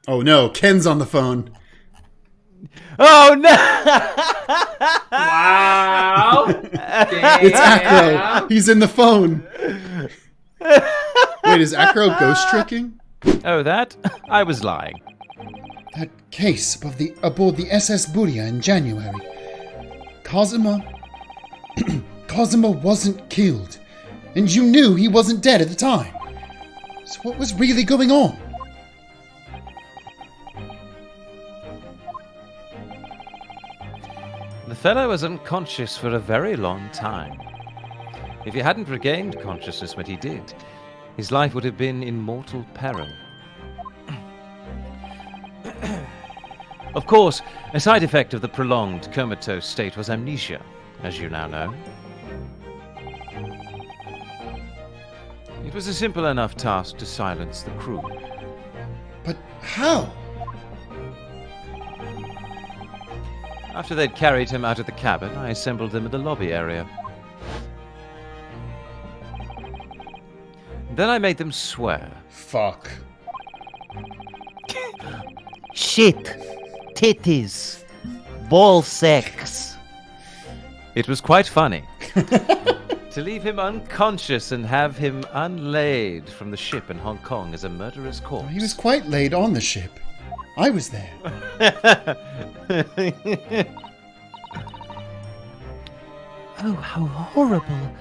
Oh no, Ken's on the phone. Oh no! Wow. It's Acro. Damn. He's in the phone. Wait, is Acro ghost tricking? Oh, that? I was lying. That case aboard the SS Buria in January. Cosima wasn't killed, and you knew he wasn't dead at the time. So what was really going on? The fellow was unconscious for a very long time. If he hadn't regained consciousness when he did, his life would have been in mortal peril. Of course, a side effect of the prolonged comatose state was amnesia, as you now know. It was a simple enough task to silence the crew. But how? After they'd carried him out of the cabin, I assembled them in the lobby area. Then I made them swear. Fuck. Shit. Titties. Ball sex. It was quite funny. To leave him unconscious and have him unlaid from the ship in Hong Kong as a murderous corpse. He was quite laid on the ship. I was there. Oh, how horrible.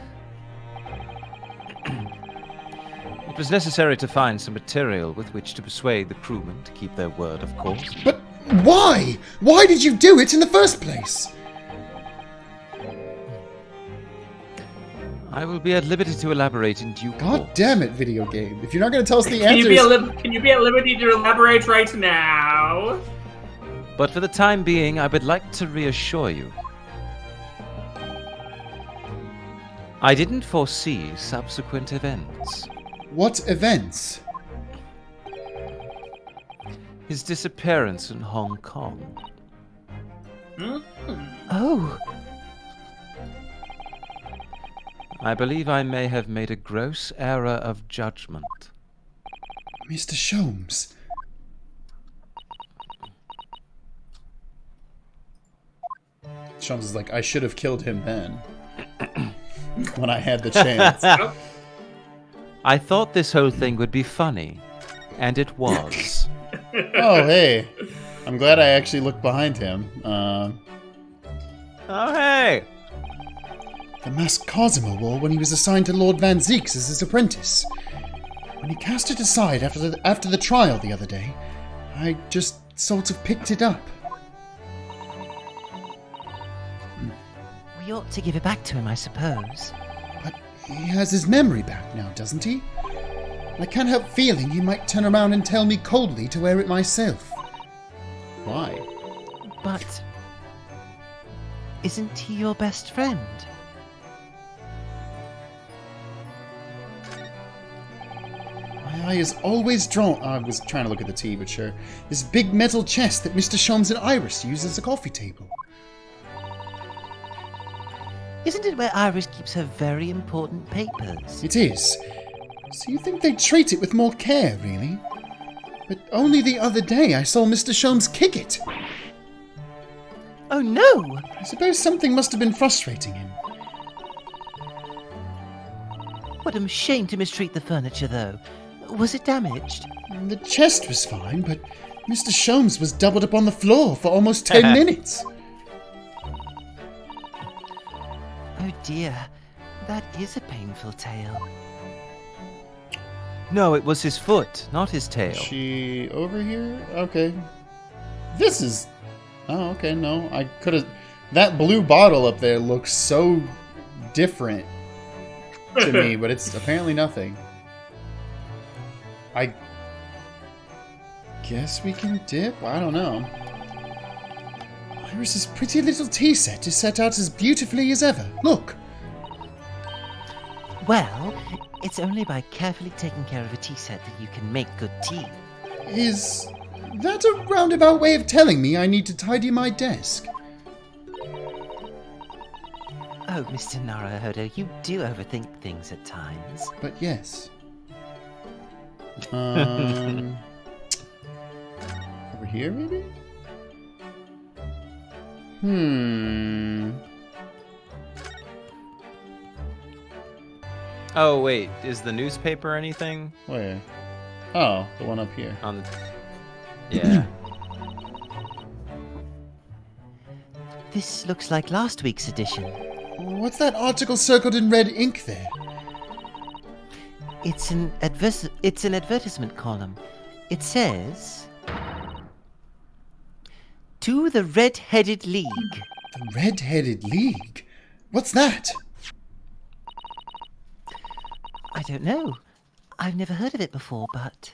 It was necessary to find some material with which to persuade the crewmen to keep their word, of course. But why? Why did you do it in the first place? I will be at liberty to elaborate in due course. God damn it, video game. If you're not going to tell us the Can you, answers... can you be at liberty to elaborate right now? But for the time being, I would like to reassure you. I didn't foresee subsequent events. What events? His disappearance in Hong Kong. Oh, I believe I may have made a gross error of judgment. Mr. Sholmes. Sholmes is like, I should have killed him then. When I had the chance. I thought this whole thing would be funny, and it was. Oh, hey. I'm glad I actually looked behind him. Oh, hey! The mask Cosimo wore when he was assigned to Lord Van Zeeks as his apprentice. When he cast it aside after the trial the other day, I just sort of picked it up. we ought to give it back to him, I suppose. But he has his memory back now, doesn't he? I can't help feeling he might turn around and tell me coldly to wear it myself. Why? But isn't he your best friend? My eye is always drawn... I was trying to look at the tea, but sure. This big metal chest that Mr. Sholmes and Iris use as a coffee table. Isn't it where Iris keeps her very important papers? It is. So you think they'd treat it with more care, really? But only the other day I saw Mr. Sholmes kick it. Oh no! I suppose something must have been frustrating him. What a shame to mistreat the furniture, though. Was it damaged? The chest was fine, but Mr. Sholmes was doubled up on the floor for almost 10 minutes. Oh dear, that is a painful tale. No, it was his foot, not his tail. Is she over here? Okay. This is... Oh, okay, no. I could have... That blue bottle up there looks so different to me, but it's apparently nothing. I guess we can dip? I don't know. Iris's pretty little tea set is set out as beautifully as ever. Look! Well, it's only by carefully taking care of a tea set that you can make good tea. Is that a roundabout way of telling me I need to tidy my desk? Oh, Mr. Naruhodo, you do overthink things at times. But yes. here, maybe? Oh, wait. Is the newspaper anything? Where? Oh, the one up here. On the... Yeah. This looks like last week's edition. What's that article circled in red ink there? It's an advertisement column. It says, "To the Red-Headed League." The Red-Headed League? What's that? I don't know. I've never heard of it before, but...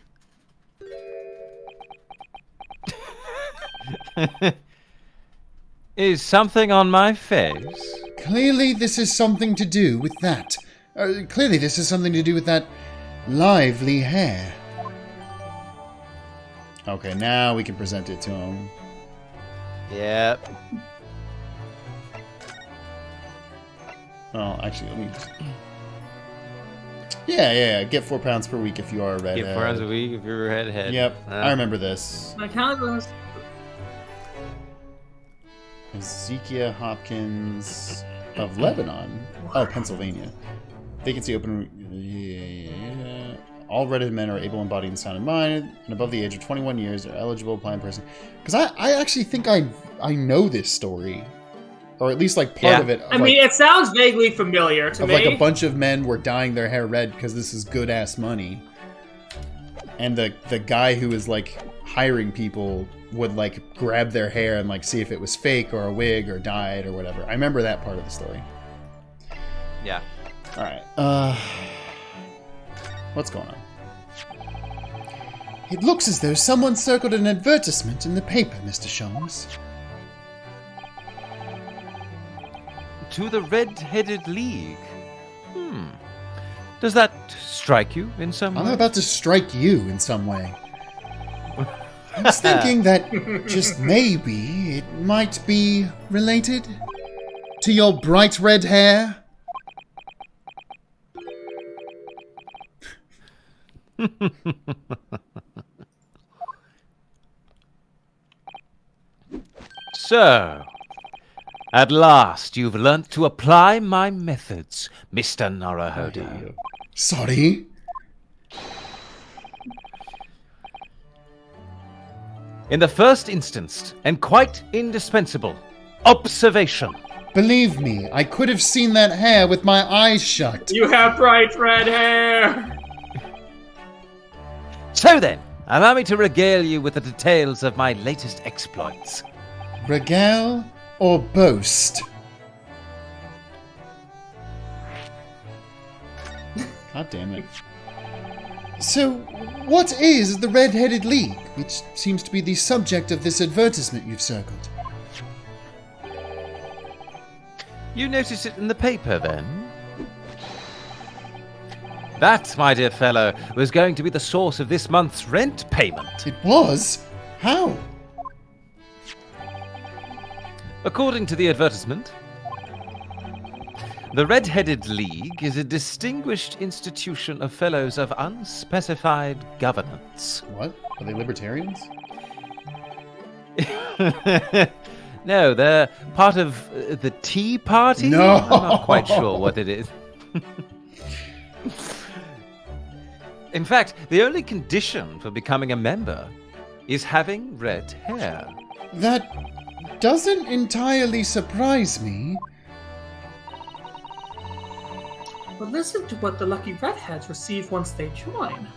Is something on my face? Clearly this is something to do with that. Clearly this is something to do with that lively hair. Okay, now we can present it to him. Yep. Oh, actually, let me... Yeah. Get 4 pounds per week if you are a redhead. Get 4 hours a week if you're a redhead. Yep, I remember this. My calendar. Ezekiel Hopkins of Lebanon. Oh, Pennsylvania. Vacancy open. Yeah. All redheaded men are able-embodied and sound in mind, and above the age of 21 years are eligible applying person. Because I actually think I know this story. Or at least like part of it. I mean, it sounds vaguely familiar to me. Like a bunch of men were dyeing their hair red because this is good-ass money. And the guy who was like hiring people would like grab their hair and like see if it was fake or a wig or dyed or whatever. I remember that part of the story. Yeah. All right. What's going on? It looks as though someone circled an advertisement in the paper, Mr. Sholmes. To the Red-Headed League. Does that strike you in some way? I'm about to strike you in some way. I was thinking that just maybe it might be related to your bright red hair. So, at last you've learnt to apply my methods, Mr. Narahodi. Sorry? In the first instance, and quite indispensable, observation. Believe me, I could have seen that hair with my eyes shut. You have bright red hair. So then, allow me to regale you with the details of my latest exploits. Regale or boast? God damn it. So, what is the Red-Headed League, which seems to be the subject of this advertisement you've circled? You noticed it in the paper, then? That, my dear fellow, was going to be the source of this month's rent payment. It was? How? According to the advertisement, the Red-Headed League is a distinguished institution of fellows of unspecified governance. What? Are they libertarians? No, they're part of the Tea Party? No! I'm not quite sure what it is. In fact, the only condition for becoming a member is having red hair. That doesn't entirely surprise me. But listen to what the lucky redheads receive once they join.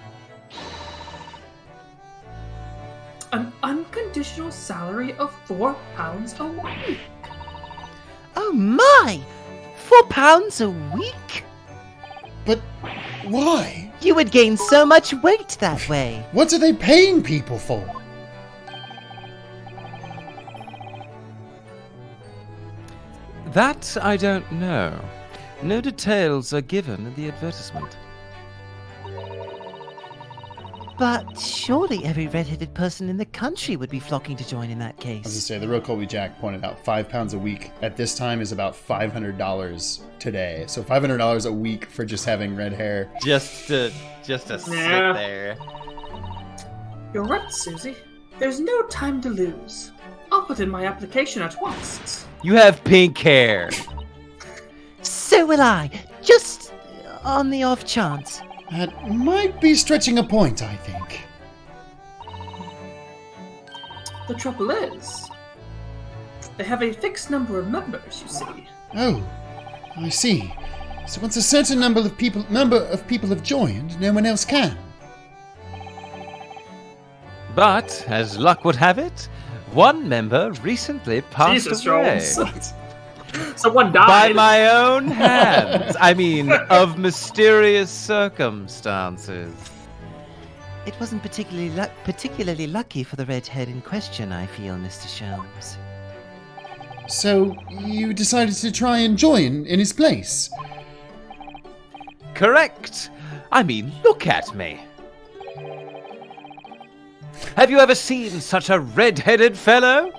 An unconditional salary of £4 a week. Oh my! £4 a week? But why? You would gain so much weight that way. What are they paying people for? That I don't know. No details are given in the advertisement. But surely every red-headed person in the country would be flocking to join in that I was gonna case. say, the real Colby Jack pointed out £5 a week at this time is about $500 today. So $500 a week for just having red hair. Just to sit Yeah. there. You're right, Susie. There's no time to lose. I'll put in my application at once. You have pink hair. So will I. Just on the off chance. That might be stretching a point, I think. The trouble is, they have a fixed number of members, you see. Oh, I see. So once a certain number of people have joined, no one else can. But, as luck would have it, one member recently passed Jesus, away. Sholmes. Someone By died. my own hands. I mean, of mysterious circumstances. It wasn't particularly lucky for the redhead in question, I feel, Mr. Sholmes. So you decided to try and join in his place? Correct. I mean, look at me. Have you ever seen such a red-headed fellow?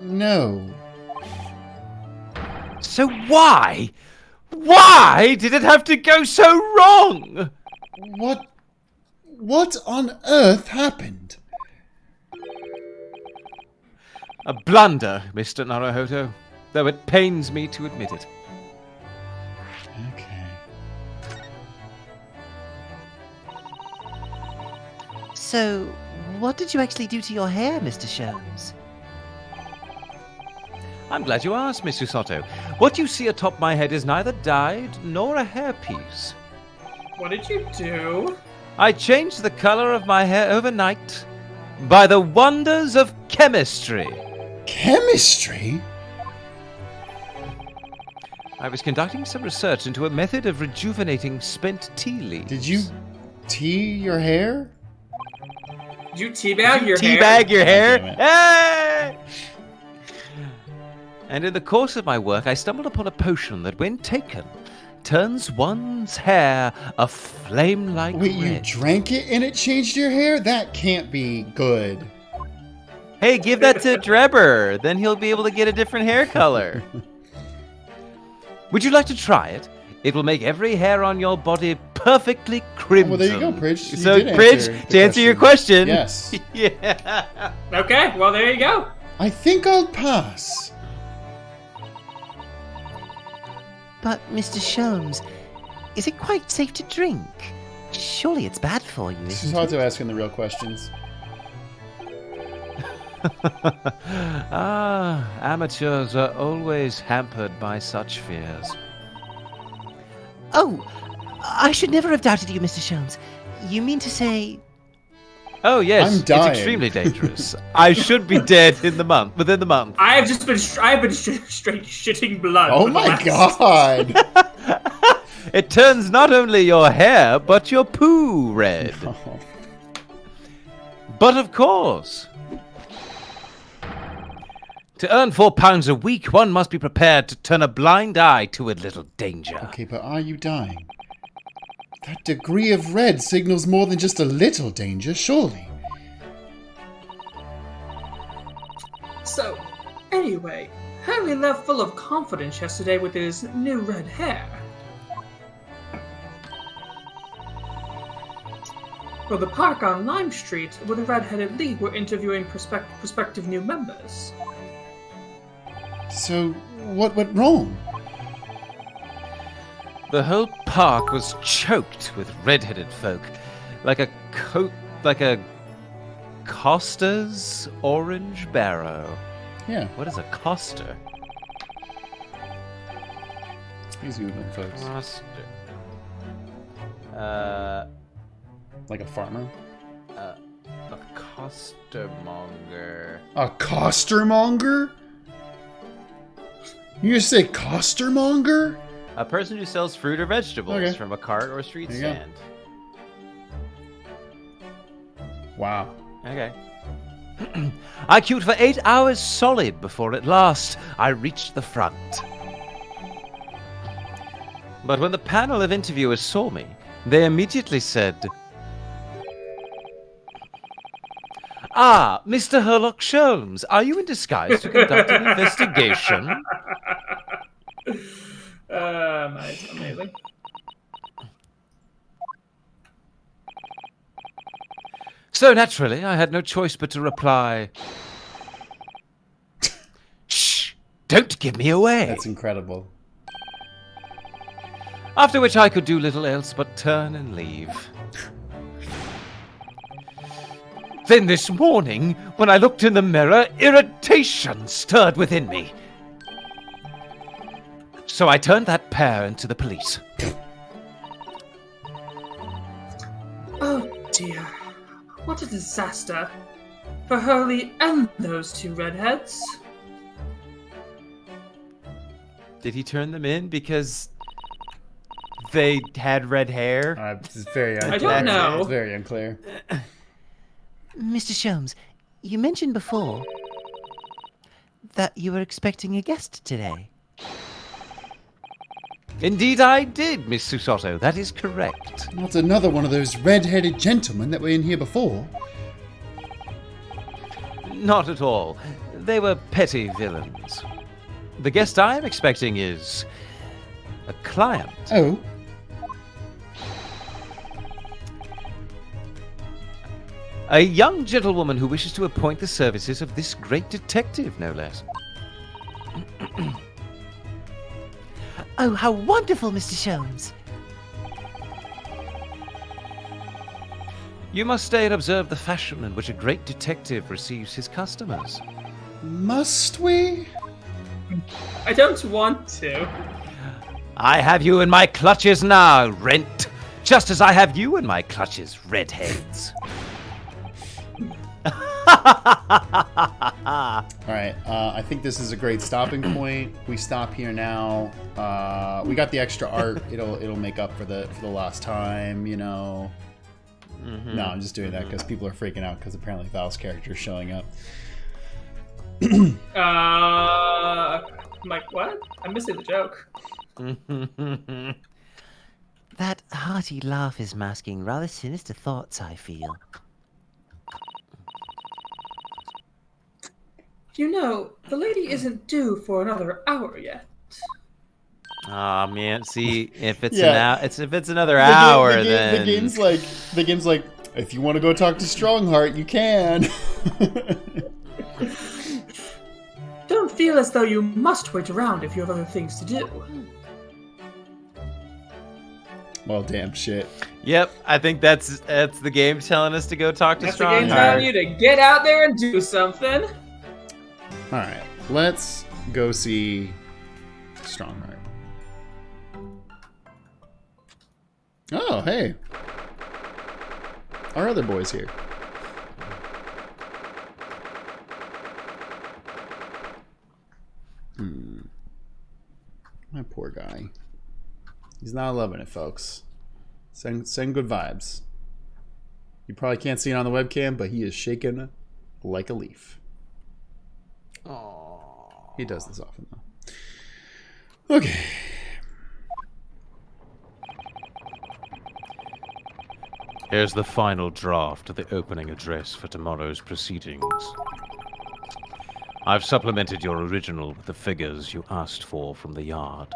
No. So why did it have to go so wrong? What on earth happened? A blunder, Mr. Naruhodo, though it pains me to admit it. Okay. So, what did you actually do to your hair, Mr. Sholmes? I'm glad you asked, Miss Usoto. What you see atop my head is neither dyed nor a hairpiece. What did you do? I changed the color of my hair overnight by the wonders of chemistry. Chemistry? I was conducting some research into a method of rejuvenating spent tea leaves. Did you tea your hair? Did you teabag your hair? Teabag your hair? God damn it. Hey! And in the course of my work, I stumbled upon a potion that, when taken, turns one's hair a flame-like Wait, you red. drank it and it changed your hair? That can't be good. Hey, give that to Drebber. Then he'll be able to get a different hair color. Would you like to try it? It will make every hair on your body perfectly crimson. Well, there you go, Pridge. You So, did Pridge, answer the to answer your question... Yes. Yeah. Okay, well, there you go. I think I'll pass. But, Mr. Sholmes, is it quite safe to drink? Surely it's bad for you, This is isn't hard it? to asking the real questions. Amateurs are always hampered by such fears. Oh, I should never have doubted you, Mr. Sholmes. You mean to say... Oh yes, I'm dying. it's extremely dangerous. I should be dead within the month. I've been straight shitting blood. Oh for the my last- god! It turns not only your hair, but your poo red. Oh. But of course, to earn £4 a week, one must be prepared to turn a blind eye to a little danger. Okay, but are you dying? That degree of red signals more than just a little danger, surely. So, anyway, Harry left full of confidence yesterday with his new red hair. Well, the park on Lime Street, where the Red-Headed League were interviewing prospective new members. So, what went wrong? The whole park was choked with red-headed folk, like a Costa's orange barrow. Yeah, What is a Costa? he's Googling, folks. Costa. Like a farmer? A costermonger. A costermonger? You just say costermonger? A person who sells fruit or vegetables Okay. from a cart or street There you go. stand. Wow. Okay. I queued for 8 hours solid before at last I reached the front. But when the panel of interviewers saw me, they immediately said, "Ah, Mr. Herlock Sholmes, are you in disguise to conduct an investigation?" Nice, amazing. So naturally, I had no choice but to reply, "Shh! Don't give me away." That's incredible. After which I could do little else but turn and leave. Then this morning, when I looked in the mirror, irritation stirred within me. So I turned that pair into the police. Oh dear. What a disaster. For Hurley and those two redheads. Did he turn them in because they had red hair? It's very unclear. I don't know. It's very unclear. Mr. Sholmes, you mentioned before that you were expecting a guest today. Indeed I did, Miss Susotto. That is correct. Not another one of those red-headed gentlemen that were in here before. Not at all. They were petty villains. The guest I am expecting is a client. Oh. A young gentlewoman who wishes to appoint the services of this great detective, no less. Oh, how wonderful, Mr. Sholmes. You must stay and observe the fashion in which a great detective receives his customers. Must we? I don't want to. I have you in my clutches now, Rent. Just as I have you in my clutches, redheads. Alright, I think this is a great stopping point. We stop here now. We got the extra art. It'll make up for the last time, you know. Mm-hmm. No, I'm just doing that because people are freaking out because apparently Val's character is showing up. I'm like, what? I'm missing the joke. That hearty laugh is masking rather sinister thoughts, I feel. You know, the lady isn't due for another hour yet. Aw, man. See, if it's Yeah. if it's another hour, then the game's like, if you want to go talk to Stronghart, you can. Don't feel as though you must wait around if you have other things to do. Well, damn shit. Yep, I think that's the game telling us to go talk to That's the game Stronghart. telling you to get out there and do something. All right, let's go see Stronghart. Oh, hey. Our other boy's here. My poor guy. He's not loving it, folks. Send good vibes. You probably can't see it on the webcam, but he is shaking like a leaf. Aww. He does this often, though. Okay. Here's the final draft of the opening address for tomorrow's proceedings. I've supplemented your original with the figures you asked for from the yard.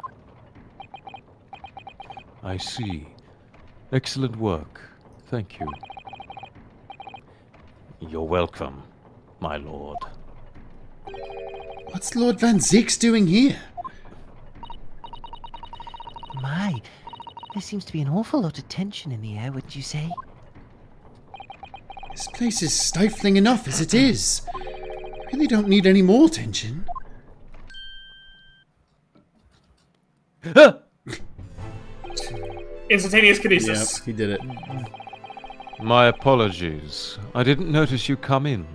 I see. Excellent work. Thank you. You're welcome, my lord. What's Lord Van Zix doing here? My, there seems to be an awful lot of tension in the air, wouldn't you say? This place is stifling enough as it is. I really don't need any more tension. Instantaneous kinesis. Yep, he did it. My apologies. I didn't notice you come in.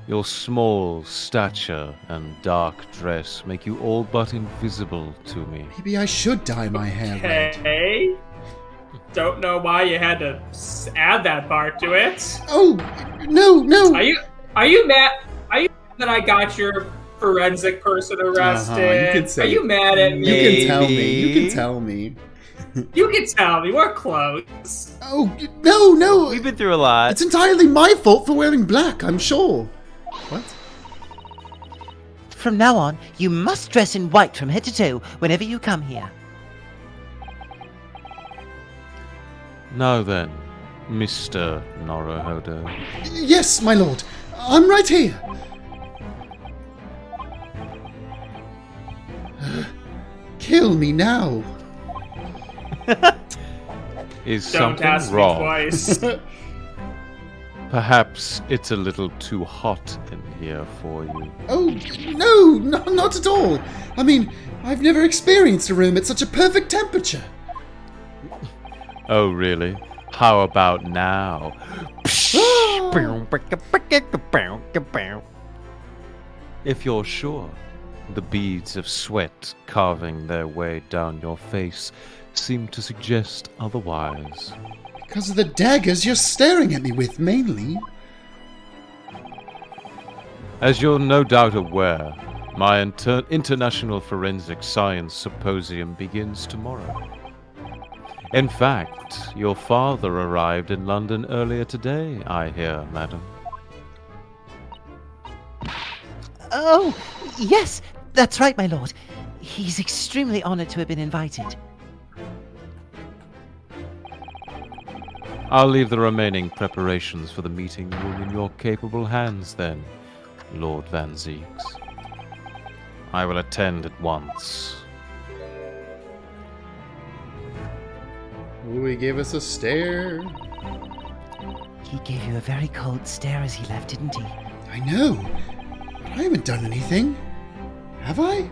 Your small stature and dark dress make you all but invisible to me. Maybe I should dye my hair red. Okay. Don't know why you had to add that part to it. Oh, no. Are you mad? Are you mad that I got your forensic person arrested? You can say. Are you mad at me? You can tell me. You can tell me. You can tell me. We're close. Oh, no. We've been through a lot. It's entirely my fault for wearing black, I'm sure. What? From now on, you must dress in white from head to toe whenever you come here. Now then, Mr. Naruhodo. Yes, my lord. I'm right here. Kill me now. Is Don't something ask wrong? me twice. Perhaps it's a little too hot in here for you. Oh, no, not at all. I mean, I've never experienced a room at such a perfect temperature. Oh, really? How about now? If you're sure, the beads of sweat carving their way down your face seem to suggest otherwise. Because of the daggers you're staring at me with, mainly. As you're no doubt aware, my International Forensic Science Symposium begins tomorrow. In fact, your father arrived in London earlier today, I hear, madam. Oh, yes, that's right, my lord. He's extremely honored to have been invited. I'll leave the remaining preparations for the meeting room in your capable hands then, Lord Van Zeeks. I will attend at once. Ooh, he gave us a stare. He gave you a very cold stare as he left, didn't he? I know, but I haven't done anything. Have I?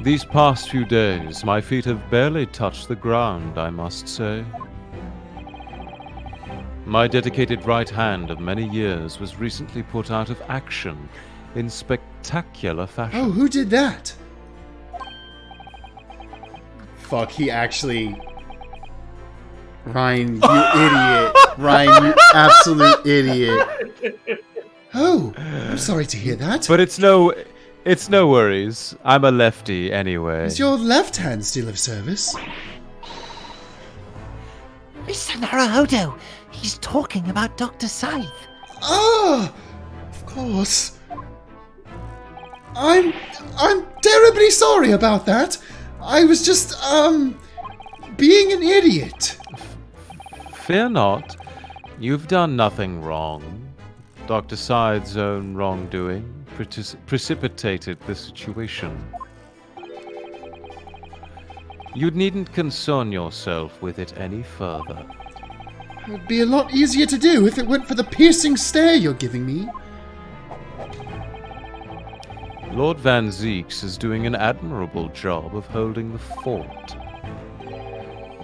These past few days, my feet have barely touched the ground, I must say. My dedicated right hand of many years was recently put out of action in spectacular fashion. Oh, who did that? Fuck, he actually... Ryan, you idiot. Ryan, you absolute idiot. Oh, I'm sorry to hear that. But it's no worries. I'm a lefty anyway. Is your left hand still of service? Mr. Naruhodo! He's talking about Dr. Scythe. Ah, of course. I'm terribly sorry about that. I was just, being an idiot. Fear not. You've done nothing wrong. Dr. Scythe's own wrongdoing precipitated the situation. You needn't concern yourself with it any further. It would be a lot easier to do if it weren't for the piercing stare you're giving me. Lord Van Zeeks is doing an admirable job of holding the fort.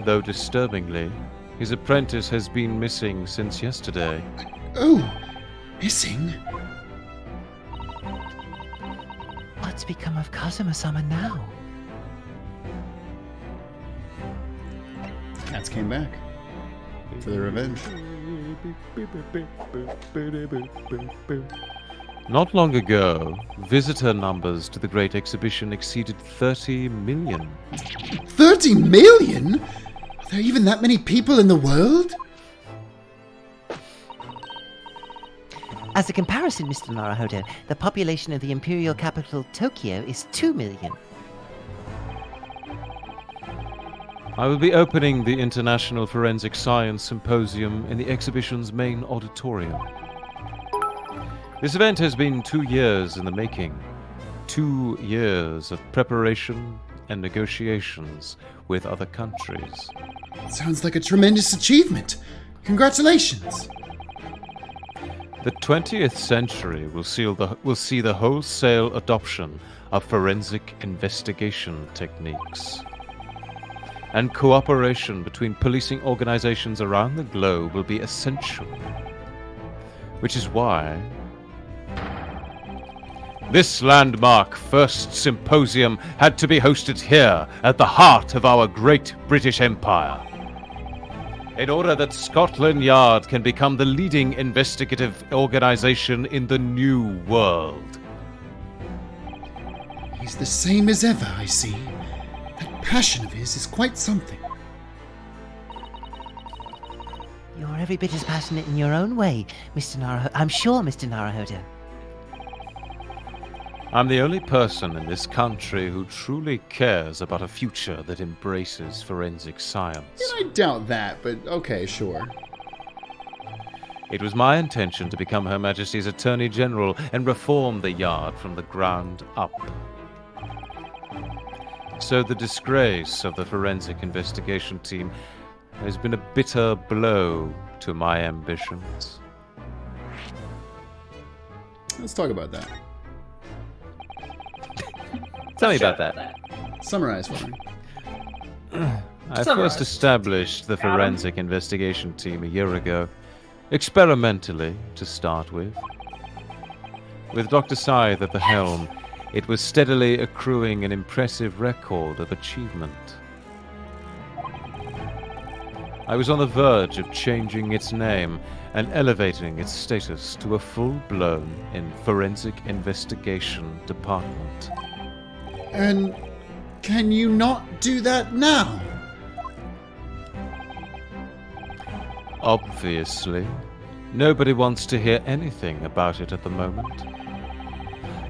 Though disturbingly, his apprentice has been missing since yesterday. Oh, missing? What's become of Kazuma-sama now? Cats came back. For the revenge. Not long ago, visitor numbers to the Great Exhibition exceeded 30 million. 30 million? Are there even that many people in the world? As a comparison, Mr. Naruhodo, the population of the imperial capital, Tokyo, is 2 million. I will be opening the International Forensic Science Symposium in the exhibition's main auditorium. This event has been 2 years in the making. 2 years of preparation and negotiations with other countries. Sounds like a tremendous achievement. Congratulations. The 20th century will see the wholesale adoption of forensic investigation techniques. And cooperation between policing organizations around the globe will be essential. Which is why this landmark first symposium had to be hosted here at the heart of our great British Empire. In order that Scotland Yard can become the leading investigative organization in the new world. He's the same as ever, I see. That passion of his is quite something. You're every bit as passionate in your own way, Mr. Naruhodo. I'm sure, Mr. Naruhodo. I'm the only person in this country who truly cares about a future that embraces forensic science. I doubt that, but okay, sure. It was my intention to become Her Majesty's Attorney General and reform the Yard from the ground up. So the disgrace of the forensic investigation team has been a bitter blow to my ambitions. Let's talk about that. Tell me about that. Summarize for me. I Summarize. first established the forensic investigation team a year ago, experimentally to start with. With Dr. Scythe at the helm, it was steadily accruing an impressive record of achievement. I was on the verge of changing its name and elevating its status to a full-blown forensic investigation department. And can you not do that now? Obviously, nobody wants to hear anything about it at the moment.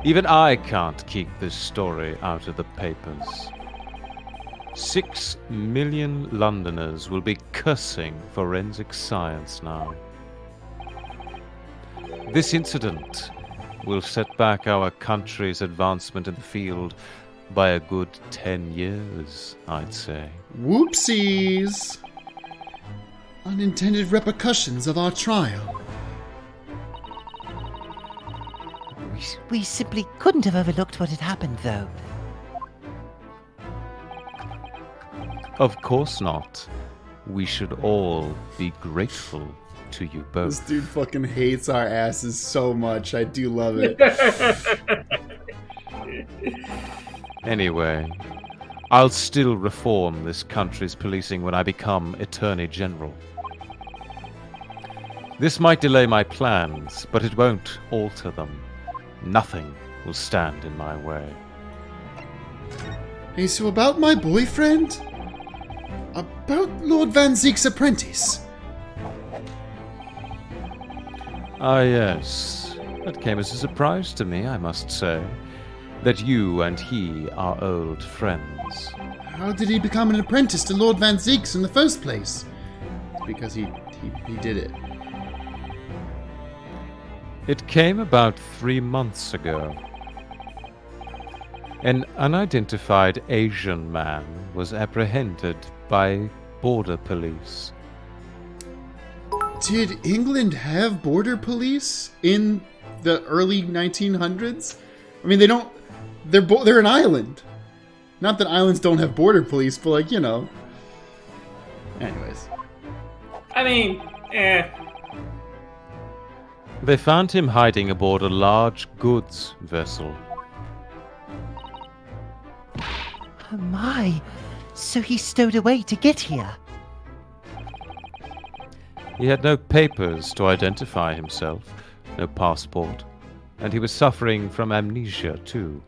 Even I can't keep this story out of the papers. 6 million Londoners will be cursing forensic science now. This incident will set back our country's advancement in the field by a good 10 years, I'd say. Whoopsies! Unintended repercussions of our trial. We simply couldn't have overlooked what had happened, though. Of course not. We should all be grateful to you This both. dude fucking hates our asses so much. I do love it. Anyway, I'll still reform this country's policing when I become Attorney General. This might delay my plans, but it won't alter them. Nothing will stand in my way. Hey, so about my boyfriend? About Lord Van Zeek's apprentice? Ah, yes. That came as a surprise to me, I must say. That you and he are old friends. How did he become an apprentice to Lord Van Zeek's in the first place? Because he did it. It came about 3 months ago. An unidentified Asian man was apprehended by border police. Did England have border police in the early 1900s? I mean, they don't. They're an island. Not that islands don't have border police, but like, you know. Anyways, I mean, They found him hiding aboard a large goods vessel. Oh my! So he stowed away to get here. He had no papers to identify himself, no passport, and he was suffering from amnesia too.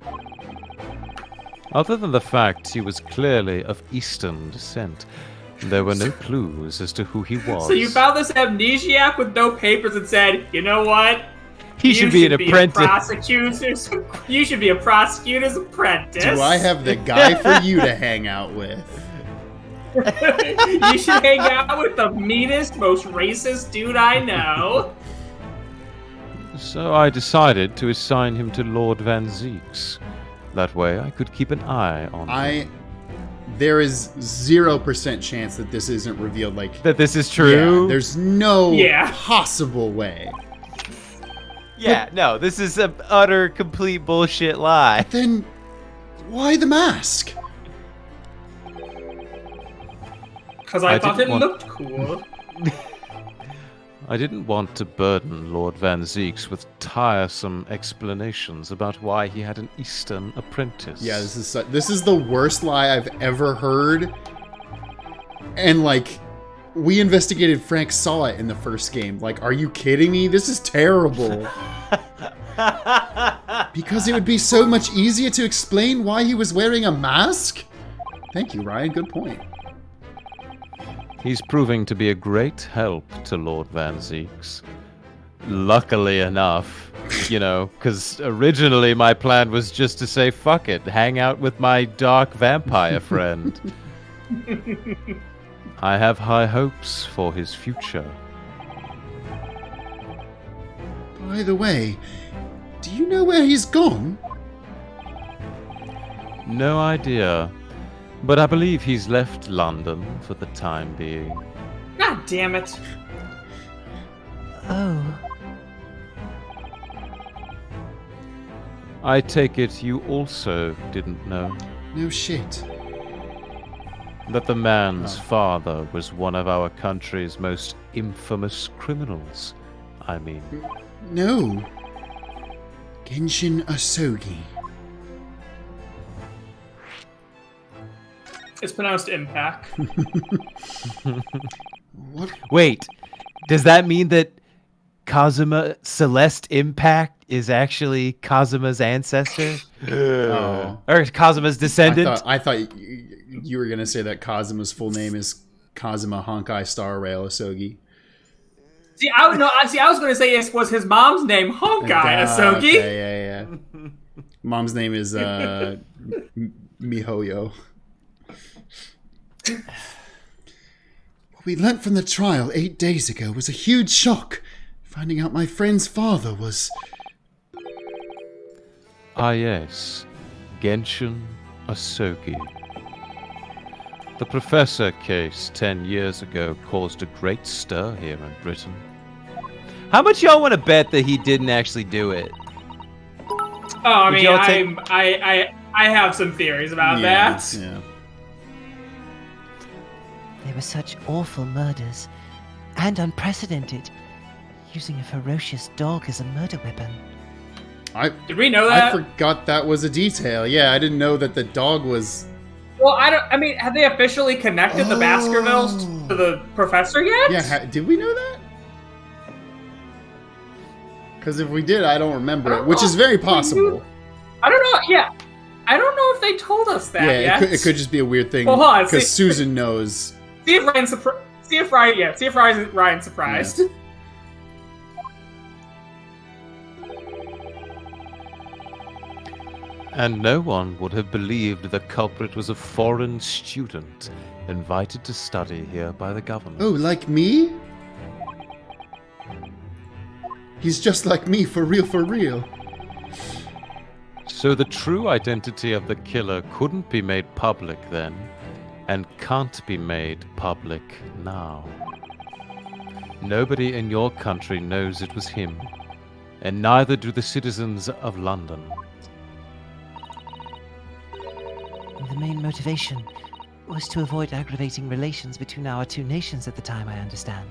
Other than the fact he was clearly of Eastern descent, there were no clues as to who he was. so you found this amnesiac with no papers and said, you know what? He should be an apprentice. You should be a prosecutor's apprentice. do I have the guy for you to hang out with? You should hang out with the meanest, most racist dude I know. So I decided to assign him to Lord Van Zeek's. That way I could keep an eye on him. There is 0% chance that this isn't revealed. Like, That this is true? yeah, there's no Yeah. possible way. Yeah, no, this is an utter, complete bullshit lie. Then why the mask? Because I I thought it didn't want- looked cool. I didn't want to burden Lord Van Zeek's with tiresome explanations about why he had an Eastern apprentice. Yeah, this is the worst lie I've ever heard. And like, we investigated Frank saw it in the first game. Like, are you kidding me? This is terrible. Because it would be so much easier to explain why he was wearing a mask? Thank you, Ryan. Good point. He's proving to be a great help to Lord Van Zeek's. Luckily enough, because originally my plan was just to say, fuck it, hang out with my dark vampire friend. I have high hopes for his future. By the way, do you know where he's gone? No idea, but I believe he's left London for the time being. God damn it. Oh, I take it you also didn't know No shit. that the man's father was one of our country's most infamous criminals. I mean, No. Genshin Asogi. It's pronounced Impact. What? wait, does that mean that Kazuma Celeste Impact is actually Kazuma's ancestor? Oh. Or Kazuma's descendant? I thought you were gonna say that Kazuma's full name is Kazuma Honkai Star Rail Asogi. See, I was going to say it was his mom's name, Honkai Asogi. Okay, yeah. Mom's name is Mihoyo. What we learnt from the trial 8 days ago was a huge shock. Finding out my friend's father was... Ah yes, Genshin Asogi. The Professor case 10 years ago caused a great stir here in Britain. How much y'all want to bet that he didn't actually do it? Oh, I mean, y'all take- I have some theories about that. Yeah. they were such awful murders. And unprecedented. Using a ferocious dog as a murder weapon. Did we know that? I forgot that was a detail. Yeah, I didn't know that the dog was... Well, I mean, have they officially connected the Baskervilles to the Professor yet? Yeah, did we know that? Because if we did, I don't remember it, which is very possible. I don't know. Yeah, I don't know if they told us that Yeah, yet. it could just be a weird thing. Well, hold on, because see- Susan knows. See if Ryan's surprised. Yeah. And no one would have believed the culprit was a foreign student invited to study here by the government. Oh, like me? He's just like me, for real, for real. So the true identity of the killer couldn't be made public then, and can't be made public now. Nobody in your country knows it was him, and neither do the citizens of London. The main motivation was to avoid aggravating relations between our two nations at the time, I understand.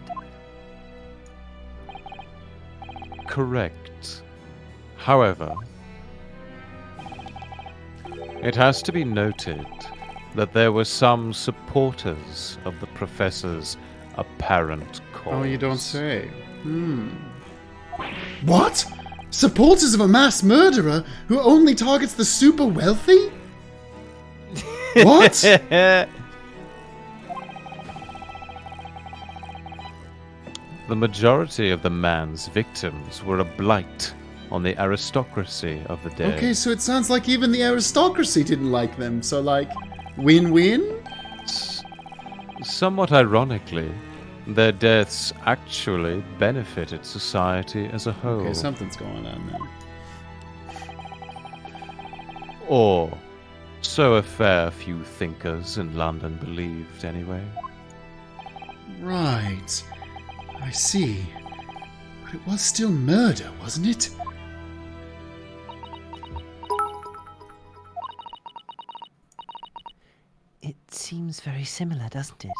Correct. However, it has to be noted that there were some supporters of the Professor's apparent cause. Oh, you don't say. What? Supporters of a mass murderer who only targets the super wealthy? What? The majority of the man's victims were a blight on the aristocracy of the day. Okay, so it sounds like even the aristocracy didn't like them. So, like, win-win? Somewhat ironically, their deaths actually benefited society as a whole. Okay, something's going on then. Or so a fair few thinkers in London believed, anyway. Right. I see. But it was still murder, wasn't it? It seems very similar, doesn't it?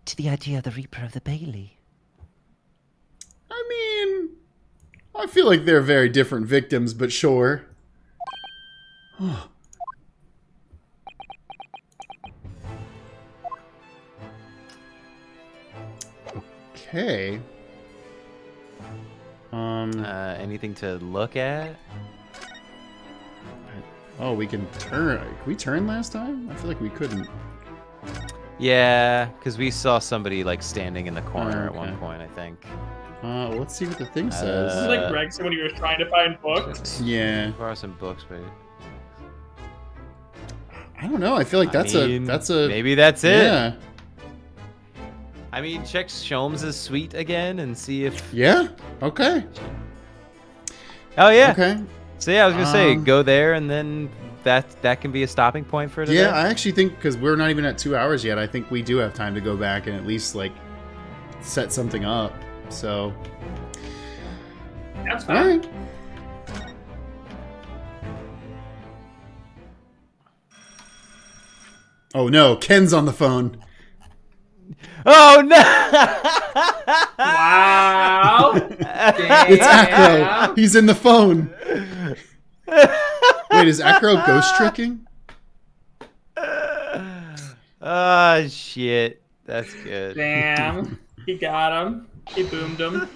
To the idea of the Reaper of the Bailey. I mean, I feel like they're very different victims, but sure. Okay. Anything to look at? Oh, we can turn. Could we turn last time? I feel like we couldn't. Yeah, because we saw somebody like standing in the corner at okay. one point, I think. Let's see what the thing This says. is like Gregson when he was trying to find books. Yeah. Borrow some books, baby. I don't know. I feel like that's a maybe that's it. Yeah. I mean, check Sholmes' suite again and see if. Yeah. Okay. Oh yeah. Okay. So yeah, I was gonna say go there and then that can be a stopping point for today. Yeah, I actually think because we're not even at 2 hours yet, I think we do have time to go back and at least like set something up. So. That's All fine. right. Oh no, Ken's on the phone. Oh no! Wow. It's Acro. He's in the phone. Wait, is Acro ghost tricking? Oh shit. That's good. Damn. He got him. He boomed him.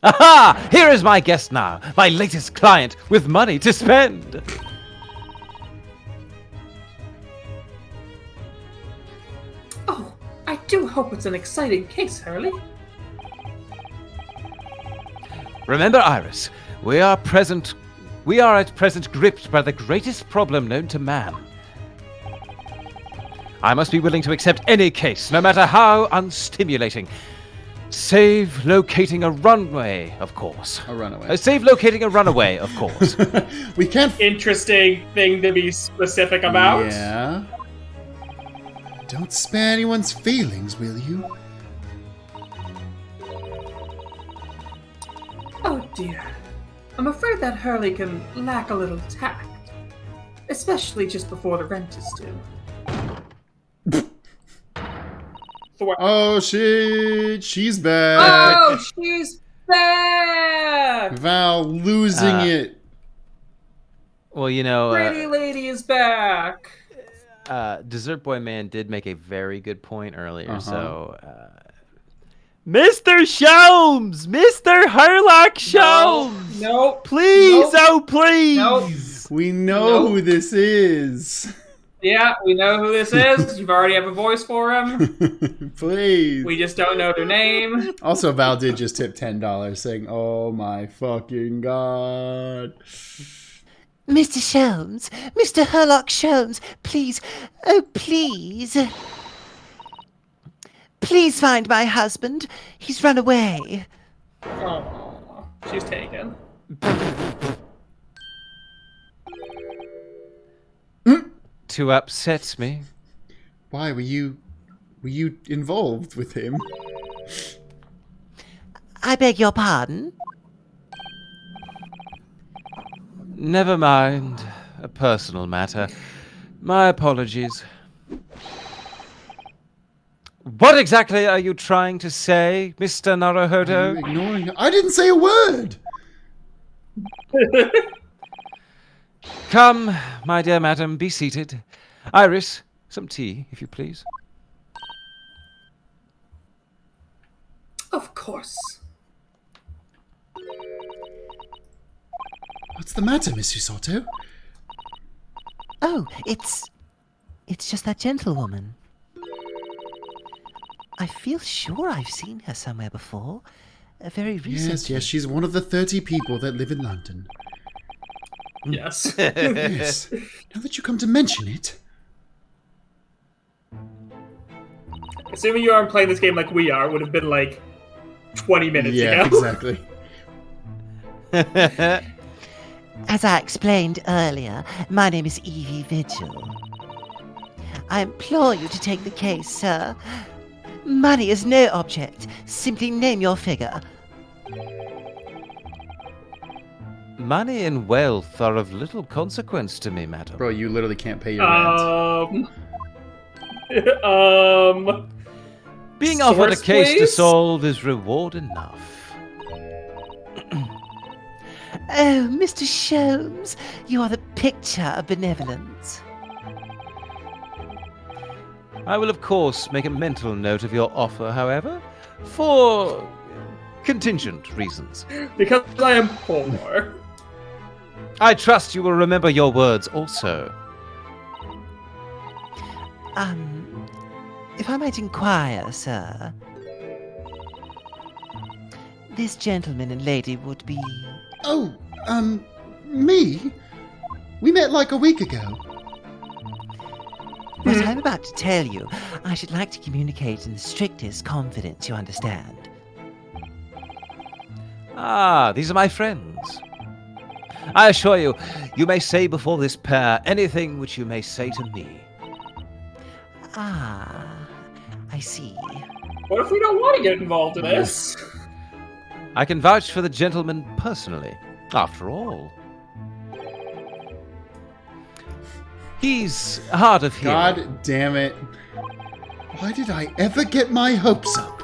Aha! Here is my guest now, my latest client with money to spend. Oh, I do hope it's an exciting case, Hurley. Remember, Iris, we are at present gripped by the greatest problem known to man. I must be willing to accept any case, no matter how unstimulating. Save locating a runway, of course. A runaway. Save locating a runaway, of course. We can't. Interesting thing to be specific about. Yeah. Don't spare anyone's feelings, will you? Oh dear. I'm afraid that Hurley can lack a little tact. Especially just before the rent is due. Oh shit, she's back. Oh, she's back! Val losing it. Well, you know, Pretty lady is back. Dessert Boy Man did make a very good point earlier, Uh-huh. so... Mr. Sholmes! Mr. Herlock Sholmes! Nope. Please, Nope. oh please! Nope. We know Nope. who this is. Yeah, we know who this is. You've already have a voice for him. Please. We just don't know their name. Also, Val did just tip $10 saying, "Oh my fucking god." Mr. Sholmes, Mr. Herlock Sholmes, please, oh please. Please find my husband. He's run away. Oh, she's taken. To upset me. Why were you involved with him? I beg your pardon? Never mind. A personal matter. My apologies. What exactly are you trying to say, Mr. Naruhodo? I'm ignoring her. I didn't say a word. Come, my dear madam, be seated. Iris, some tea, if you please. Of course. What's the matter, Miss Yusato? Oh, it's just that gentlewoman. I feel sure I've seen her somewhere before. Very recently. Yes, she's one of the 30 people that live in London. Yes. Yes. Now that you come to mention it. Assuming you aren't playing this game like we are, it would have been like 20 minutes Yeah, ago. exactly. As I explained earlier, my name is Evie Vigil. I implore you to take the case, sir. Money is no object. Simply name your figure. Money and wealth are of little consequence to me, madam. Bro, you literally can't pay your rent. Being offered a source, case to please? solve is reward enough. Oh, Mr. Sholmes, you are the picture of benevolence. I will, of course, make a mental note of your offer, however, for contingent reasons. Because I am poor. I trust you will remember your words also. If I might inquire, sir, this gentleman and lady would be... Oh, me? We met like a week ago. What I'm about to tell you, I should like to communicate in the strictest confidence, you understand. Ah, these are my friends. I assure you, you may say before this pair anything which you may say to me. Ah, I see. What if we don't want to get involved in this? I can vouch for the gentleman personally, after all. He's hard of hearing. God damn it. Why did I ever get my hopes up?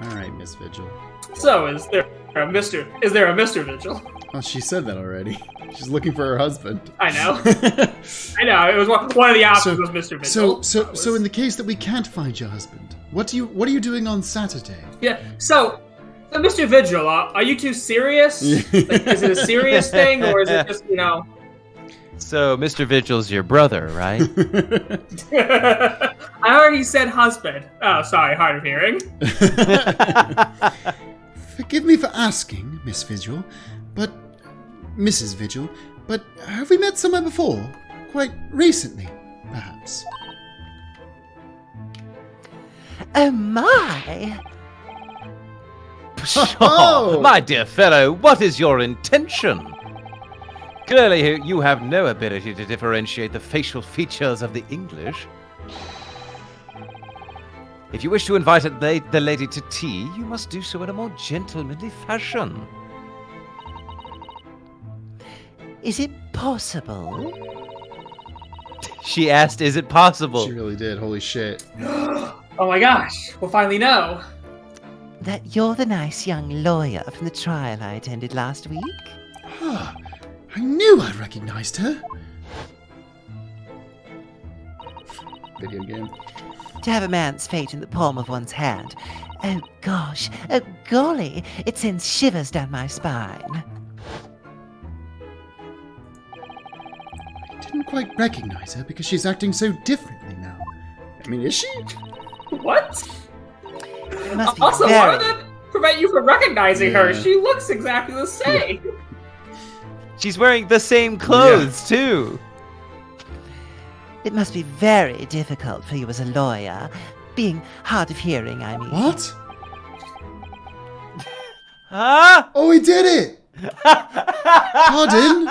Alright, Miss Vigil. So, is there a Mr. Vigil? Oh, she said that already. She's looking for her husband. I know. I know. It was one of the options was Mr. Vigil. So in the case that we can't find your husband, what are you doing on Saturday? Yeah. So Mr. Vigil, are you too serious? Like, is it a serious thing, or is it just, you know? So, Mr. Vigil's your brother, right? I already said husband. Oh, sorry, hard of hearing. Forgive me for asking, Miss Vigil, but Mrs. Vigil, but have we met somewhere before? Quite recently, perhaps. Oh my! Pshaw, my dear fellow, what is your intention? Clearly, you have no ability to differentiate the facial features of the English. If you wish to invite the lady to tea, you must do so in a more gentlemanly fashion. Is it possible? She asked, is it possible? She really did. Holy shit. Oh my gosh, we'll finally know. That you're the nice young lawyer from the trial I attended last week? Ah, I knew I recognized her. Video game. To have a man's fate in the palm of one's hand. Oh gosh, oh golly, it sends shivers down my spine. I didn't quite recognize her because she's acting so differently now. I mean, is she? What? It must be Also, very... why would that prevent you from recognizing her? Yeah. She looks exactly the same. She's wearing the same clothes, too. It must be very difficult for you as a lawyer, being hard of hearing, I mean. What? Huh? Oh, he did it! Pardon?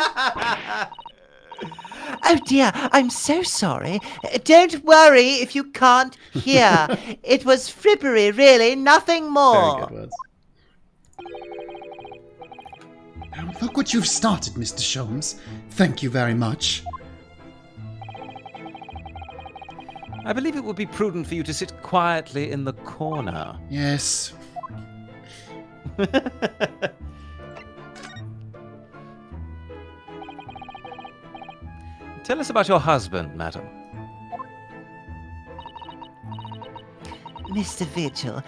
Oh dear, I'm so sorry. Don't worry if you can't hear. It was frippery, really, nothing more. Very good words. Now, look what you've started, Mr. Sholmes. Thank you very much. I believe it would be prudent for you to sit quietly in the corner. Yes. Tell us about your husband, madam. Mr. Vigil,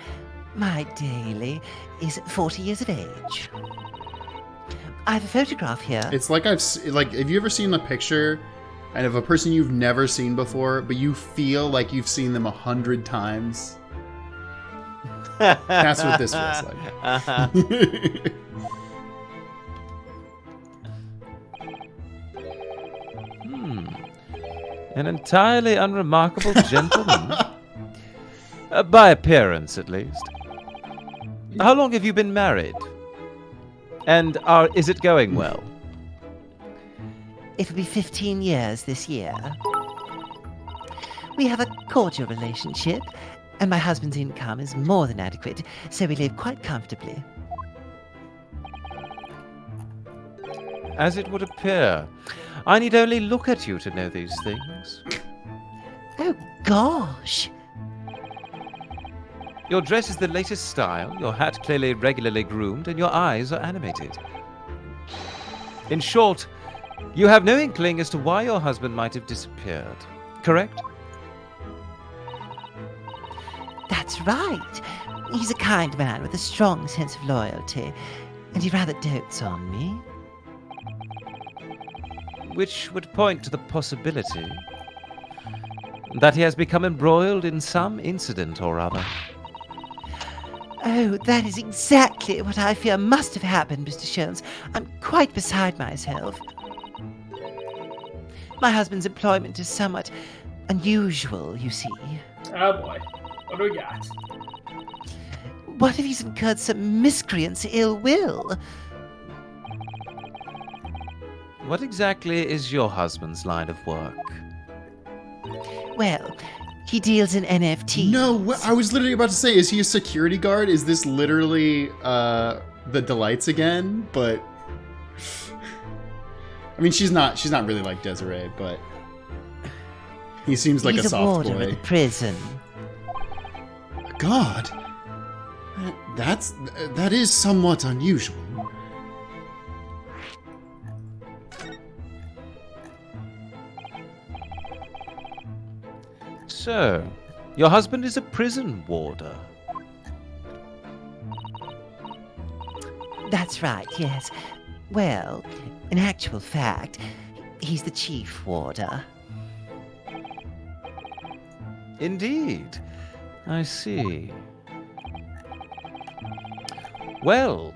my daily, is 40 years of age. I have a photograph here. It's like have you ever seen a picture and of a person you've never seen before, but you feel like you've seen them 100 times? That's what this feels like. An entirely unremarkable gentleman. By appearance, at least. How long have you been married? And is it going well? It'll be 15 years this year. We have a cordial relationship, and my husband's income is more than adequate, so we live quite comfortably. As it would appear. I need only look at you to know these things. Oh, gosh. Your dress is the latest style, your hat clearly regularly groomed, and your eyes are animated. In short, you have no inkling as to why your husband might have disappeared, correct? That's right. He's a kind man with a strong sense of loyalty, and he rather dotes on me. Which would point to the possibility that he has become embroiled in some incident or other. Oh, that is exactly what I fear must have happened, Mr. Sholmes. I'm quite beside myself. My husband's employment is somewhat unusual, you see. Oh boy. What do we got? What if he's incurred some miscreant's ill will? What exactly is your husband's line of work? Well, he deals in NFTs. No, I was literally about to say, is he a security guard? Is this literally the Delights again? But I mean, she's not really like Desiree, but he seems like He's a soft warder boy. at the prison. God, that is somewhat unusual. So, your husband is a prison warder. That's right, yes. Well, in actual fact, he's the chief warder. Indeed. I see. Well,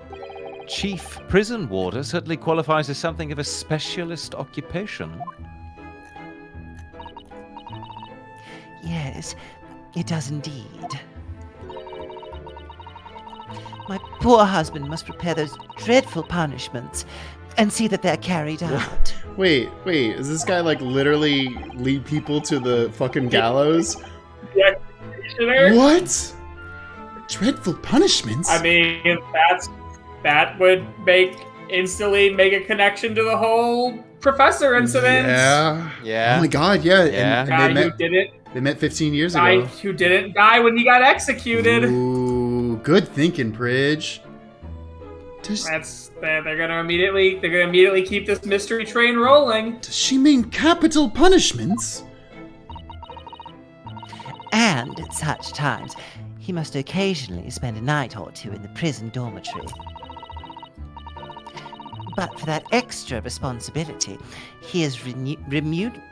chief prison warder certainly qualifies as something of a specialist occupation. Yes, it does indeed. My poor husband must prepare those dreadful punishments and see that they're carried out. Wait, is this guy like literally lead people to the fucking gallows? The executioner? What? Dreadful punishments? I mean, that would instantly make a connection to the whole professor incident. Yeah. Oh my god, yeah. Yeah. And they met 15 years Guy ago. who didn't die when he got executed. Ooh, good thinking, Pridge. They're gonna immediately keep this mystery train rolling. Does she mean capital punishments? And at such times, he must occasionally spend a night or two in the prison dormitory. But for that extra responsibility, he is remunerated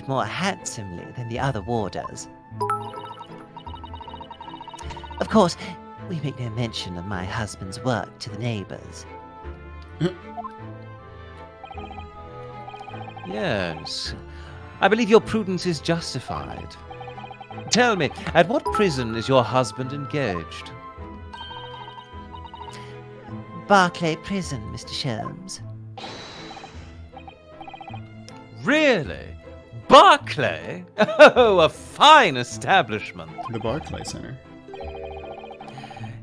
more handsomely than the other warders. Of course, we make no mention of my husband's work to the neighbors. Yes. I believe your prudence is justified. Tell me, at what prison is your husband engaged? Barclay Prison, Mr. Sholmes. Really? Barclay? Oh, a fine establishment. The Barclay Center.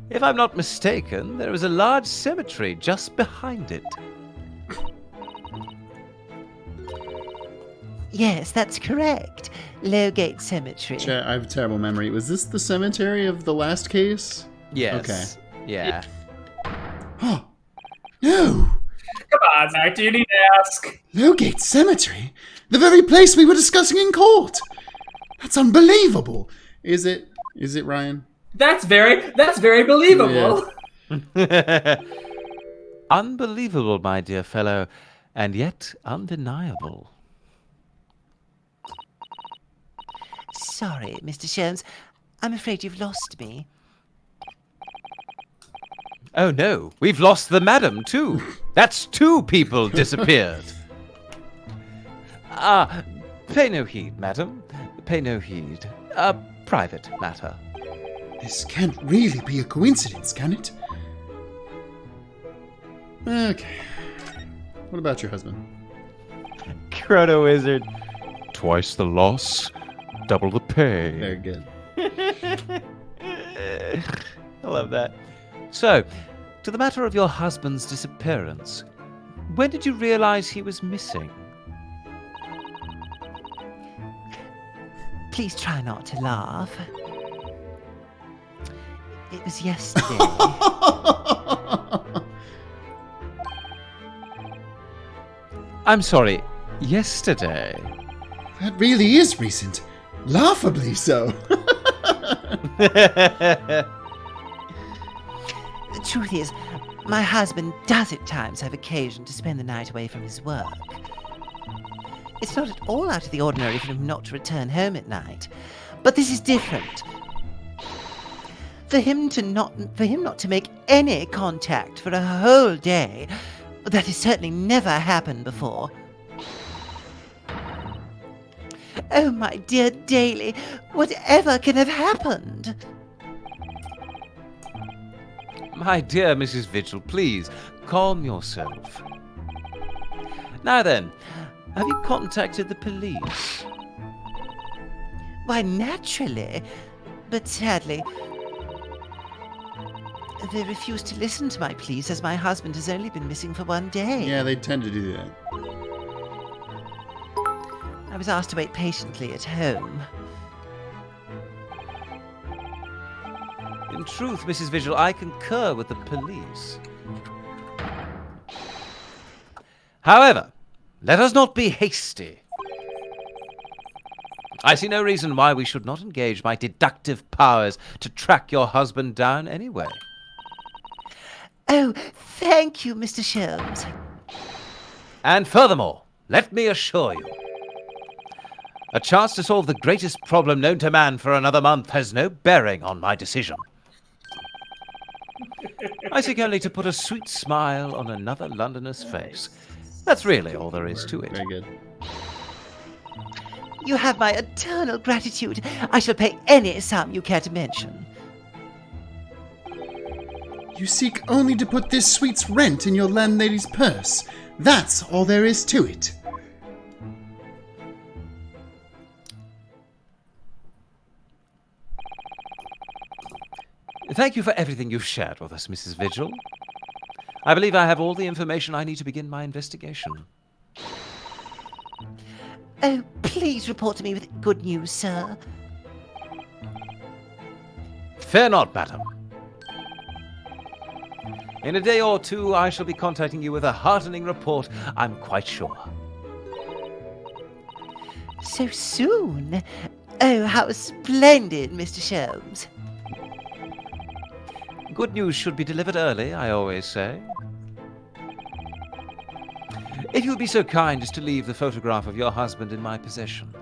If I'm not mistaken, there is a large cemetery just behind it. Yes, that's correct. Lowgate Cemetery. I have a terrible memory. Was this the cemetery of the last case? Yes. Okay. Yeah. Oh, no! Come on, Zach, do you need to ask? Lowgate Cemetery? The very place we were discussing in court! That's unbelievable! Is it, Ryan? That's very believable. Yeah. Unbelievable, my dear fellow, and yet undeniable. Sorry, Mr. Sholmes. I'm afraid you've lost me. Oh no, we've lost the madam too. That's 2 people disappeared. Pay no heed, madam. Pay no heed. A private matter. This can't really be a coincidence, can it? Okay. What about your husband? Chrono Wizard. Twice the loss, double the pay. Very good. I love that. So, to the matter of your husband's disappearance, when did you realize he was missing? Please try not to laugh. It was yesterday. I'm sorry, yesterday? That really is recent. Laughably so. The truth is, my husband does at times have occasion to spend the night away from his work. It's not at all out of the ordinary for him not to return home at night, but this is different. For him not to make any contact for a whole day, that has certainly never happened before. Oh, my dear Daly, whatever can have happened? My dear Mrs. Vigil, please, calm yourself. Now then, have you contacted the police? Why, naturally, but sadly, they refuse to listen to my pleas as my husband has only been missing for one day. Yeah, they tend to do that. I was asked to wait patiently at home. In truth, Mrs. Vigil, I concur with the police. However, let us not be hasty. I see no reason why we should not engage my deductive powers to track your husband down anyway. Oh, thank you, Mr. Sholmes. And furthermore, let me assure you, a chance to solve the greatest problem known to man for another month has no bearing on my decision. I seek only to put a sweet smile on another Londoner's face. That's really all there is to it. Very good. You have my eternal gratitude. I shall pay any sum you care to mention. You seek only to put this sweet's rent in your landlady's purse. That's all there is to it. Thank you for everything you've shared with us, Mrs. Vigil. I believe I have all the information I need to begin my investigation. Oh, please report to me with good news, sir. Fear not, madam. In a day or two, I shall be contacting you with a heartening report, I'm quite sure. So soon? Oh, how splendid, Mr. Sholmes. Good news should be delivered early, I always say. If you would be so kind as to leave the photograph of your husband in my possession.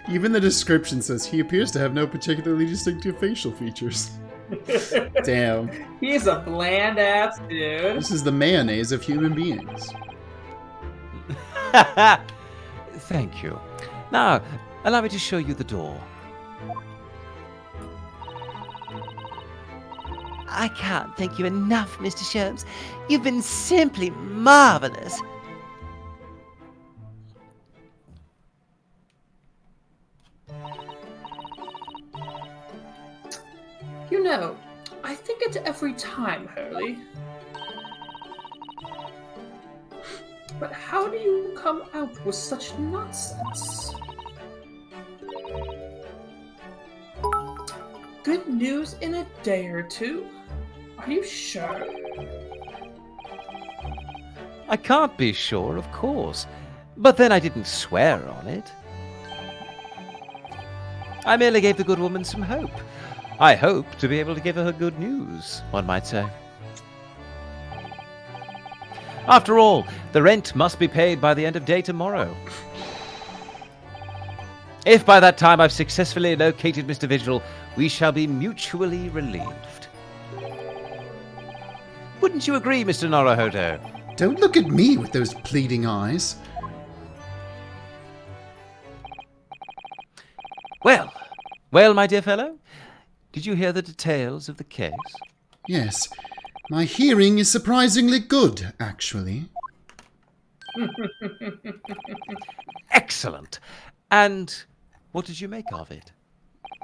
Even the description says he appears to have no particularly distinctive facial features. Damn. He's a bland ass dude. This is the mayonnaise of human beings. Thank you. Now, allow me to show you the door. I can't thank you enough, Mr. Sholmes. You've been simply marvelous. You know, I think it every time, Hurley. But how do you come out with such nonsense? Good news in a day or two? Are you sure? I can't be sure, of course. But then I didn't swear on it. I merely gave the good woman some hope. I hope to be able to give her good news, one might say. After all, the rent must be paid by the end of day tomorrow. If by that time I've successfully located Mr. Vigil, we shall be mutually relieved. Wouldn't you agree, Mr. Norohodo? Don't look at me with those pleading eyes. Well, my dear fellow, did you hear the details of the case? Yes, my hearing is surprisingly good, actually. Excellent. And what did you make of it?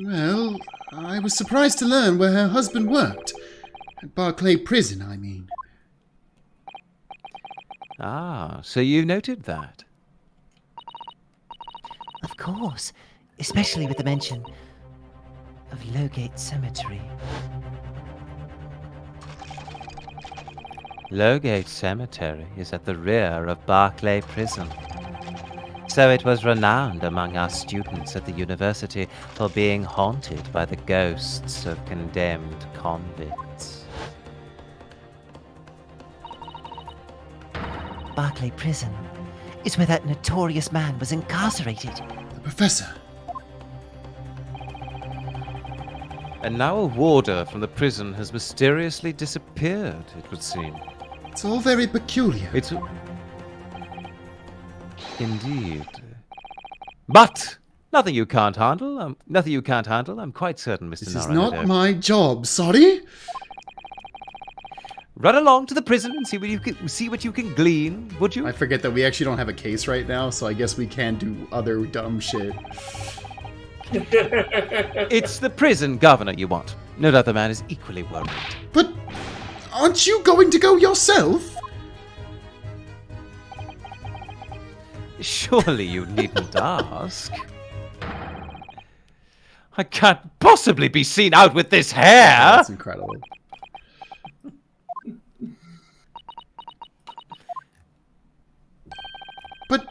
Well, I was surprised to learn where her husband worked. At Barclay Prison, I mean. Ah, so you noted that. Of course, especially with the mention of Lowgate Cemetery. Lowgate Cemetery is at the rear of Barclay Prison. so it was renowned among our students at the university for being haunted by the ghosts of condemned convicts. Barclay Prison is where that notorious man was incarcerated. The professor. And now a warder from the prison has mysteriously disappeared, it would seem. It's all very peculiar. It's... Indeed. But nothing you can't handle. Nothing you can't handle. I'm quite certain, Mr. This is Naruto. not my job, sorry? Run along to the prison and see what you can glean, would you? I forget that we actually don't have a case right now, so I guess we can do other dumb shit. It's the prison governor you want. No doubt the man is equally worried. But aren't you going to go yourself? Surely you needn't ask. I can't possibly be seen out with this hair! That's incredible. But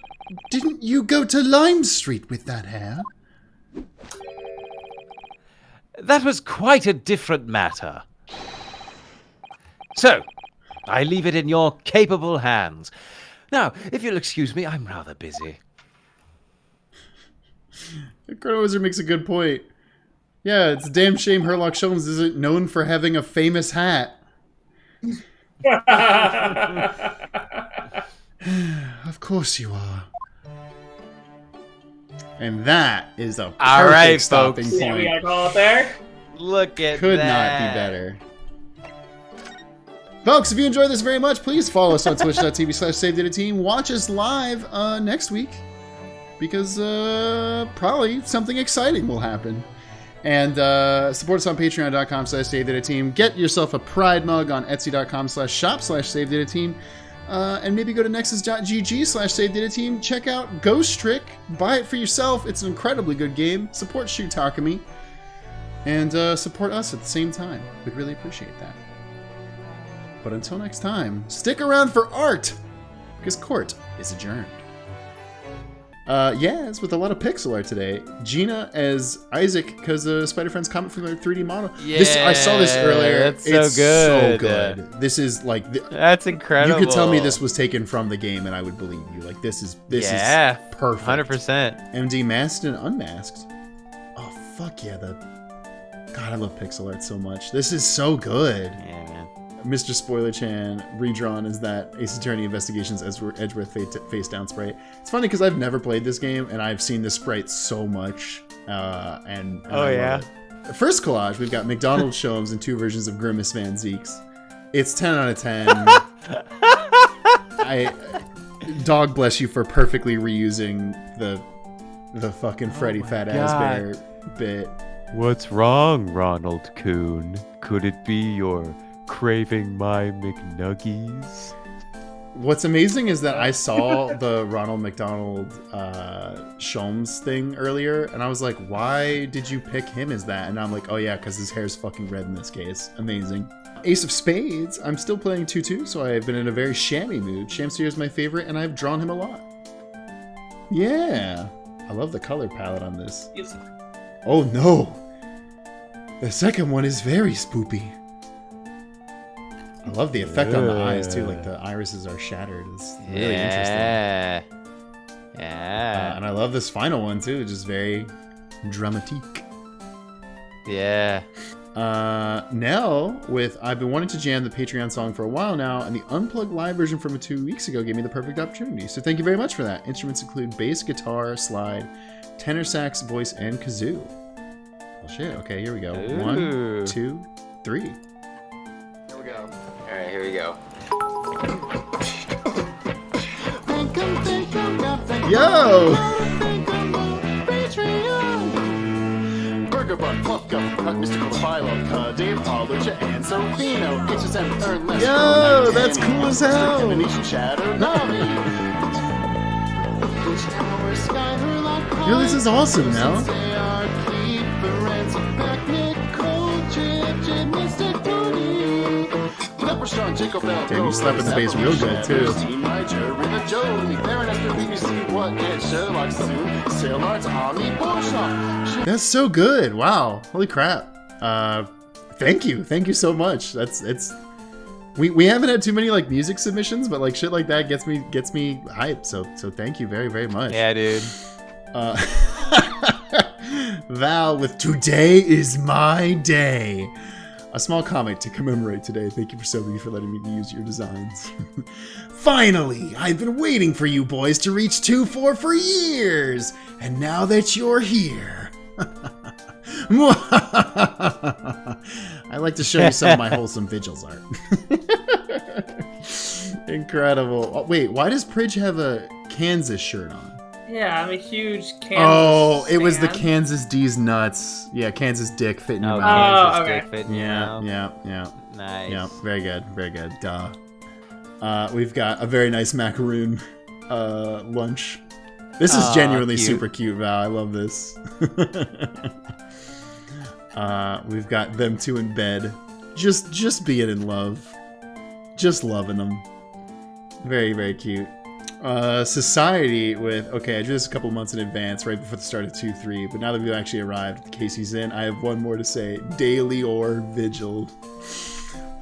didn't you go to Lime Street with that hair? That was quite a different matter. So, I leave it in your capable hands. Now, if you'll excuse me, I'm rather busy. The Chrono Wizard makes a good point. Yeah, it's a damn shame Herlock Sholmes isn't known for having a famous hat. Of course you are. And that is a perfect stopping Yeah, we point. gotta call it there. Look at Could that. not be better. Folks, if you enjoyed this very much, please follow us on twitch.tv/SaveDataTeam. Watch us live next week, because probably something exciting will happen. And support us on patreon.com/SaveDataTeam. Get yourself a Pride mug on etsy.com/shop/SaveDataTeam. And maybe go to nexus.gg/SaveDataTeam. Check out Ghost Trick. Buy it for yourself. It's an incredibly good game. Support Shu Takumi. And support us at the same time. We'd really appreciate that. But until next time, stick around for art, because court is adjourned. Yes, with a lot of pixel art today. Gina as Isaac, because Spider Friend's comment from their 3D model. Yeah, I saw this earlier. that's so It's good. so good. This is like That's incredible. you could tell me this was taken from the game, and I would believe you. Like this is perfect. 100%. MD masked and unmasked. Oh fuck yeah! God, I love pixel art so much. This is so good. Yeah, man. Mr. Spoiler Chan redrawn as that Ace Attorney Investigations Edgeworth face down sprite. It's funny because I've never played this game and I've seen this sprite so much. And I love it. First collage, we've got McDonald's Sholmes and 2 versions of Grimace Van Zeeks. It's 10 out of 10. Dog bless you for perfectly reusing the fucking Freddy Fat Ass Bear bit. What's wrong, Ronald Coon? Could it be your craving my McNuggies? What's amazing is that I saw the Ronald McDonald Sholmes thing earlier, and I was like, why did you pick him as that? And I'm like, oh yeah, because his hair's fucking red in this case. Amazing. Ace of Spades, I'm still playing 2-2, so I've been in a very Shammy mood. Shamster is my favorite, and I've drawn him a lot. Yeah. I love the color palette on this. Oh no! The second one is very spoopy. I love the effect on the eyes too, like the irises are shattered. It's really interesting. Yeah. And I love this final one too, just very dramatique. Yeah. Nell with I've been wanting to jam the Patreon song for a while now, and the unplugged live version from 2 weeks ago gave me the perfect opportunity. So thank you very much for that. Instruments include bass, guitar, slide, tenor sax, voice, and kazoo. Well, shit. Okay, here we go. Ooh. 1, 2, 3. Here we go. Alright, here we go. Yo! Burger Bun, Fluff Cut, Mystical Philo, Dave, Lucha, and Sofino. HSM, Earn Less. Yo, that's cool as hell. Venetian Shadow, Nami. Yo, this is awesome now. Strong, Jacob Bell, Damn, you slapping the bass real good, too. Team Niger, River Jolie, Baroness, the BBC, what and Sherlock soon, Sailor's Army, Bolshoi. That's so good. Wow. Holy crap. Thank you so much. We haven't had too many like music submissions, but like shit like that gets me hyped. So thank you very, very much. Yeah, dude. Val with "Today is my day." A small comic to commemorate today. Thank you for letting me use your designs. Finally, I've been waiting for you boys to reach 2-4 for years, and now that you're here. I like to show you some of my wholesome vigils art. Incredible. Oh, wait, why does Pridge have a Kansas shirt on? Yeah, I'm a huge Kansas Oh, it was the fan. Kansas D's nuts. Yeah, Kansas dick fitting your Oh, mouth. Kansas okay. dick fitting your Yeah, mouth. yeah. Nice. Yeah, very good. Duh. We've got a very nice macaroon lunch. This is Aw, genuinely cute. super cute, Val. I love this. We've got them two in bed, just being in love, just loving them. Very, very cute. Society with, okay, I drew this a couple months in advance, right before the start of 2-3, but now that we've actually arrived, Casey's in, I have one more to say. Daily or Vigil.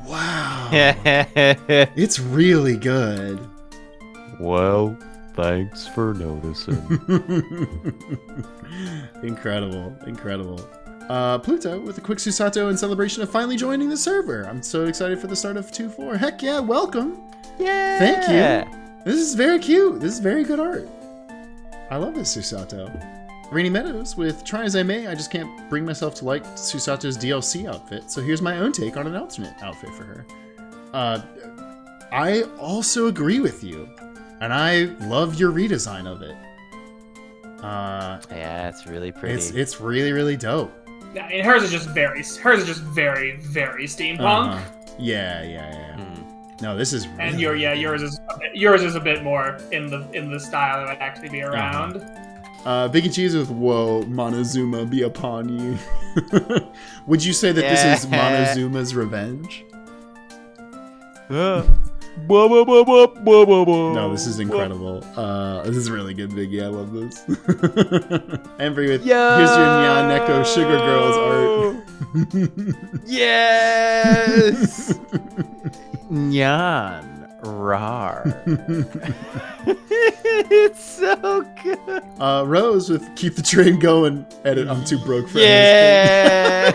Wow. It's really good. Well, thanks for noticing. Incredible. Pluto with a quick Susato in celebration of finally joining the server. I'm so excited for the start of 2-4. Heck yeah, welcome. Yeah. Thank you. This is very cute. This is very good art. I love this Susato. Rainy Meadows with Try As I May, I just can't bring myself to like Susato's DLC outfit, so here's my own take on an alternate outfit for her. I also agree with you, and I love your redesign of it. Yeah, it's really pretty. It's really, really dope. Yeah, and hers is just very steampunk. Yeah. No, this is really, And yours is a bit more in the style that would actually be around. Big and Cheese with "Whoa, Monozuma be upon you." Would you say that this is Monozuma's revenge? No, this is incredible. This is really good, Biggie. I love this. Embry with "Here's your Nyan Neko Sugar Girls art." Yes! Nyan. Rar. It's so good. Rose with "Keep the train going." Edit, I'm too broke for Yeah.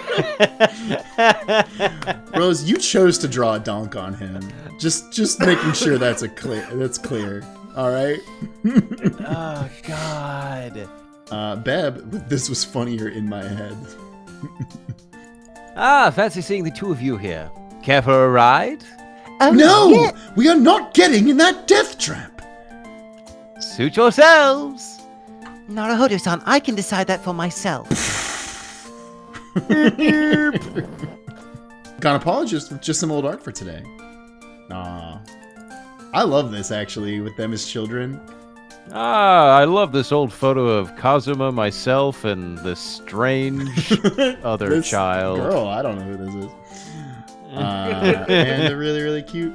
Rose, you chose to draw a donk on him. Just making sure that's clear. All right. Oh God. Beb with "This was funnier in my head." Fancy seeing the two of you here. Care for a ride? Oh, No, yeah. we are not getting in that death trap. Suit yourselves. Naruhodo-san, I can decide that for myself. Gynecologist with just some old art for today. Aw. I love this, actually, with them as children. I love this old photo of Kazuma, myself, and this strange other This child. girl, I don't know who this is. And a really, really cute,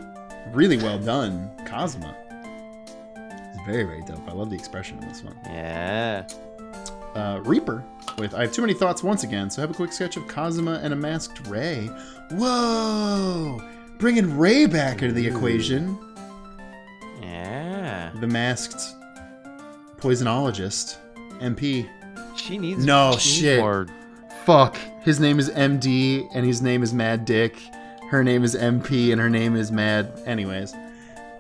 really well done Kazuma. It's very, very dope. I love the expression in this one. Yeah. Reaper with "I have too many thoughts once again, so have a quick sketch of Kazuma and a masked Ray." Whoa! Bringing Ray back into the equation. Yeah. The masked poisonologist, MP. She needs more. Fuck. His name is MD, and his name is Mad Dick. Her name is MP, and her name is Mad. Anyways.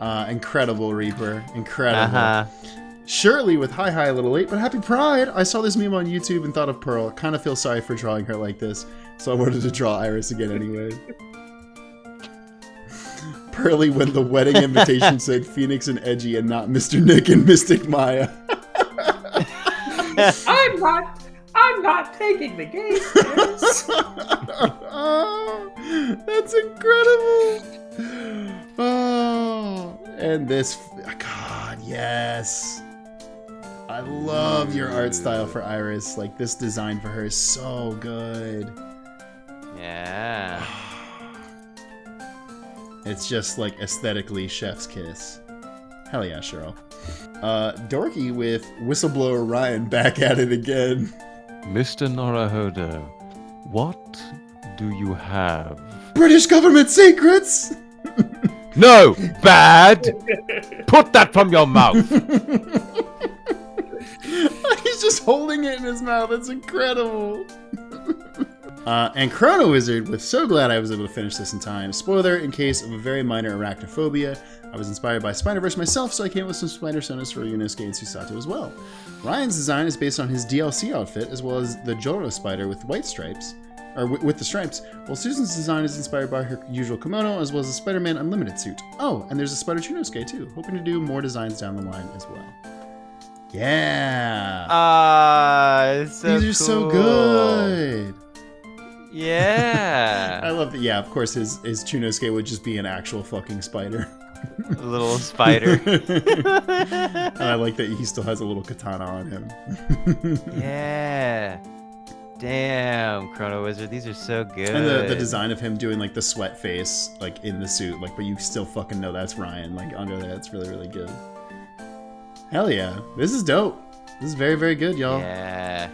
Incredible, Reaper. Incredible. Shirley with "Hi, a little late, but happy Pride." I saw this meme on YouTube and thought of Pearl. Kind of feel sorry for drawing her like this, so I wanted to draw Iris again anyway. Pearly when the wedding invitation said Phoenix and Edgy and not Mr. Nick and Mystic Maya. I'm not taking the gay stairs. Oh, that's incredible. Oh, and this, God, yes. I love your art style for Iris. Like, this design for her is so good. Yeah. It's just like aesthetically chef's kiss. Hell yeah, Cheryl. Dorky with whistleblower Ryan back at it again. Mr. Norohodo, what do you have? British government secrets! No! Bad! Put that from your mouth! He's just holding it in his mouth. It's incredible. And Chrono Wizard with so glad I was able to finish this in time. Spoiler, in case of a very minor arachnophobia, I was inspired by Spider-Verse myself, so I came with some Spider-Sonas for Yunosuke and Susato as well. Ryan's design is based on his DLC outfit, as well as the Joro spider with white stripes, or with the stripes, while Susan's design is inspired by her usual kimono, as well as the Spider-Man Unlimited suit. Oh, and there's a Spider Chunosuke too, hoping to do more designs down the line as well. Yeah! It's so These are so cool. good! Yeah. I love that. Yeah, of course, his Chunosuke would just be an actual fucking spider. A little spider. And I like that he still has a little katana on him. Yeah. Damn, Chrono Wizard, these are so good. And the design of him doing like the sweat face, like in the suit, like, but you still fucking know that's Ryan, like under there. It's really, really good. Hell yeah. This is dope. This is very, very good, y'all. Yeah.